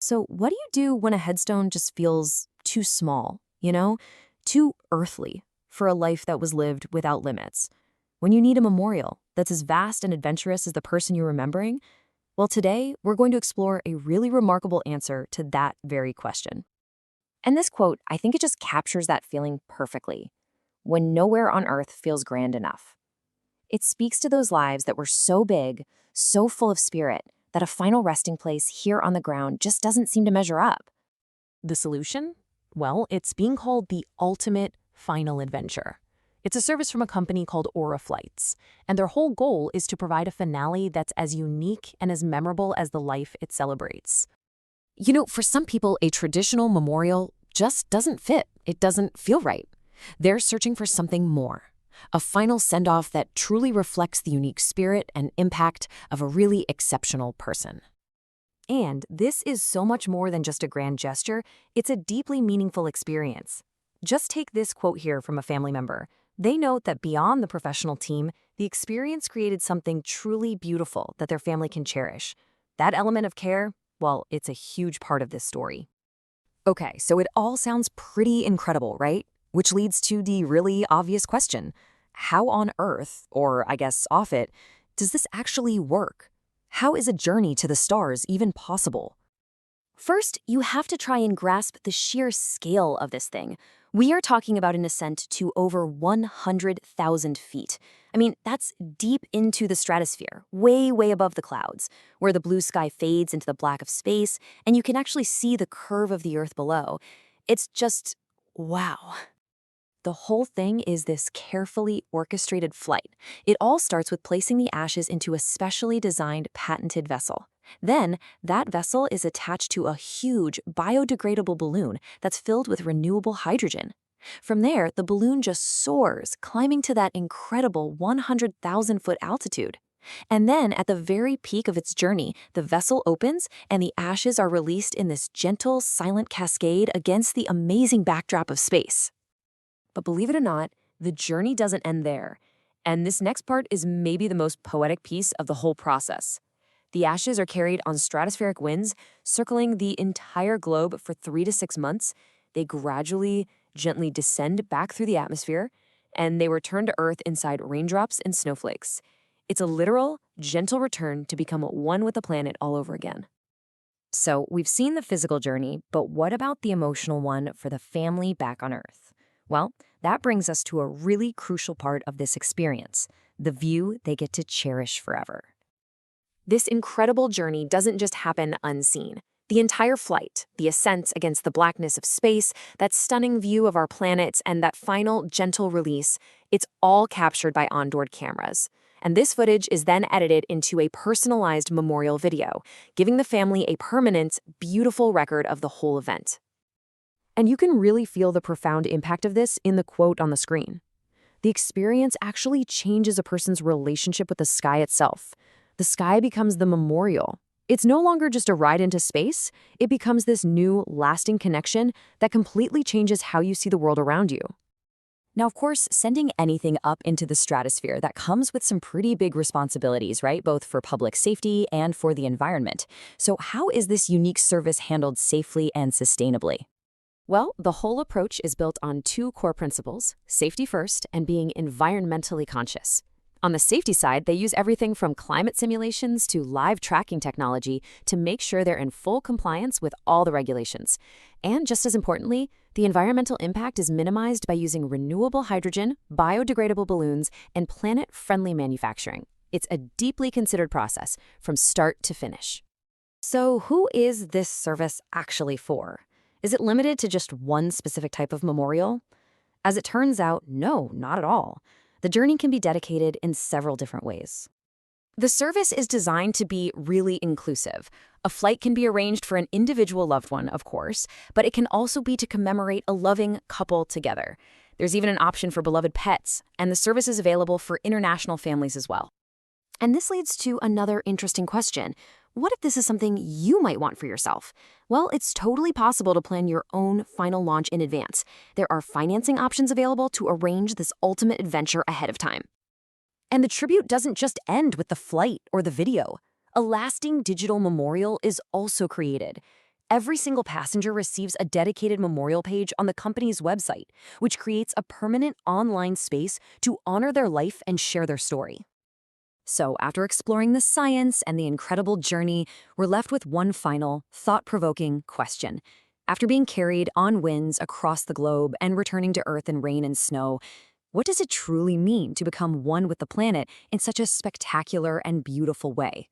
So, what do you do when a headstone just feels too small, too earthly for a life that was lived without limits? When you need a memorial that's as vast and adventurous as the person you're remembering? Well, today we're going to explore a really remarkable answer to that very question. And this quote, I think it just captures that feeling perfectly. When nowhere on earth feels grand enough. It speaks to those lives that were so big, so full of spirit, that a final resting place here on the ground just doesn't seem to measure up. The solution? Well, it's being called the ultimate final adventure. It's a service from a company called Aura Flights, and their whole goal is to provide a finale that's as unique and as memorable as the life it celebrates. For some people, a traditional memorial just doesn't fit. It doesn't feel right. They're searching for something more. A final send-off that truly reflects the unique spirit and impact of a really exceptional person. And this is so much more than just a grand gesture, it's a deeply meaningful experience. Just take this quote here from a family member. They note that beyond the professional team, the experience created something truly beautiful that their family can cherish. That element of care, well, it's a huge part of this story. Okay, so it all sounds pretty incredible, right? Which leads to the really obvious question. How on earth, or I guess off it, does this actually work? How is a journey to the stars even possible? First, you have to try and grasp the sheer scale of this thing. We are talking about an ascent to over 100,000 feet. I mean, that's deep into the stratosphere, way, way above the clouds, where the blue sky fades into the black of space, and you can actually see the curve of the Earth below. It's just, wow. The whole thing is this carefully orchestrated flight. It all starts with placing the ashes into a specially designed patented vessel. Then, that vessel is attached to a huge biodegradable balloon that's filled with renewable hydrogen. From there, the balloon just soars, climbing to that incredible 100,000-foot altitude. And then, at the very peak of its journey, the vessel opens and the ashes are released in this gentle, silent cascade against the amazing backdrop of space. But believe it or not, the journey doesn't end there. And this next part is maybe the most poetic piece of the whole process. The ashes are carried on stratospheric winds, circling the entire globe for 3 to 6 months. They gradually, gently descend back through the atmosphere, and they return to Earth inside raindrops and snowflakes. It's a literal, gentle return to become one with the planet all over again. So we've seen the physical journey, but what about the emotional one for the family back on Earth? Well, that brings us to a really crucial part of this experience, the view they get to cherish forever. This incredible journey doesn't just happen unseen. The entire flight, the ascent against the blackness of space, that stunning view of our planet, and that final, gentle release, it's all captured by onboard cameras. And this footage is then edited into a personalized memorial video, giving the family a permanent, beautiful record of the whole event. And you can really feel the profound impact of this in the quote on the screen. The experience actually changes a person's relationship with the sky itself. The sky becomes the memorial. It's no longer just a ride into space. It becomes this new, lasting connection that completely changes how you see the world around you. Now, of course, sending anything up into the stratosphere, that comes with some pretty big responsibilities, right? Both for public safety and for the environment. So how is this unique service handled safely and sustainably? Well, the whole approach is built on 2 core principles, safety first and being environmentally conscious. On the safety side, they use everything from climate simulations to live tracking technology to make sure they're in full compliance with all the regulations. And just as importantly, the environmental impact is minimized by using renewable hydrogen, biodegradable balloons, and planet-friendly manufacturing. It's a deeply considered process from start to finish. So who is this service actually for? Is it limited to just one specific type of memorial? As it turns out, no, not at all. The journey can be dedicated in several different ways. The service is designed to be really inclusive. A flight can be arranged for an individual loved one, of course, but it can also be to commemorate a loving couple together. There's even an option for beloved pets, and the service is available for international families as well. And this leads to another interesting question. What if this is something you might want for yourself? Well, it's totally possible to plan your own final launch in advance. There are financing options available to arrange this ultimate adventure ahead of time. And the tribute doesn't just end with the flight or the video. A lasting digital memorial is also created. Every single passenger receives a dedicated memorial page on the company's website, which creates a permanent online space to honor their life and share their story. So, after exploring the science and the incredible journey, we're left with one final, thought-provoking question. After being carried on winds across the globe and returning to Earth in rain and snow, what does it truly mean to become one with the planet in such a spectacular and beautiful way?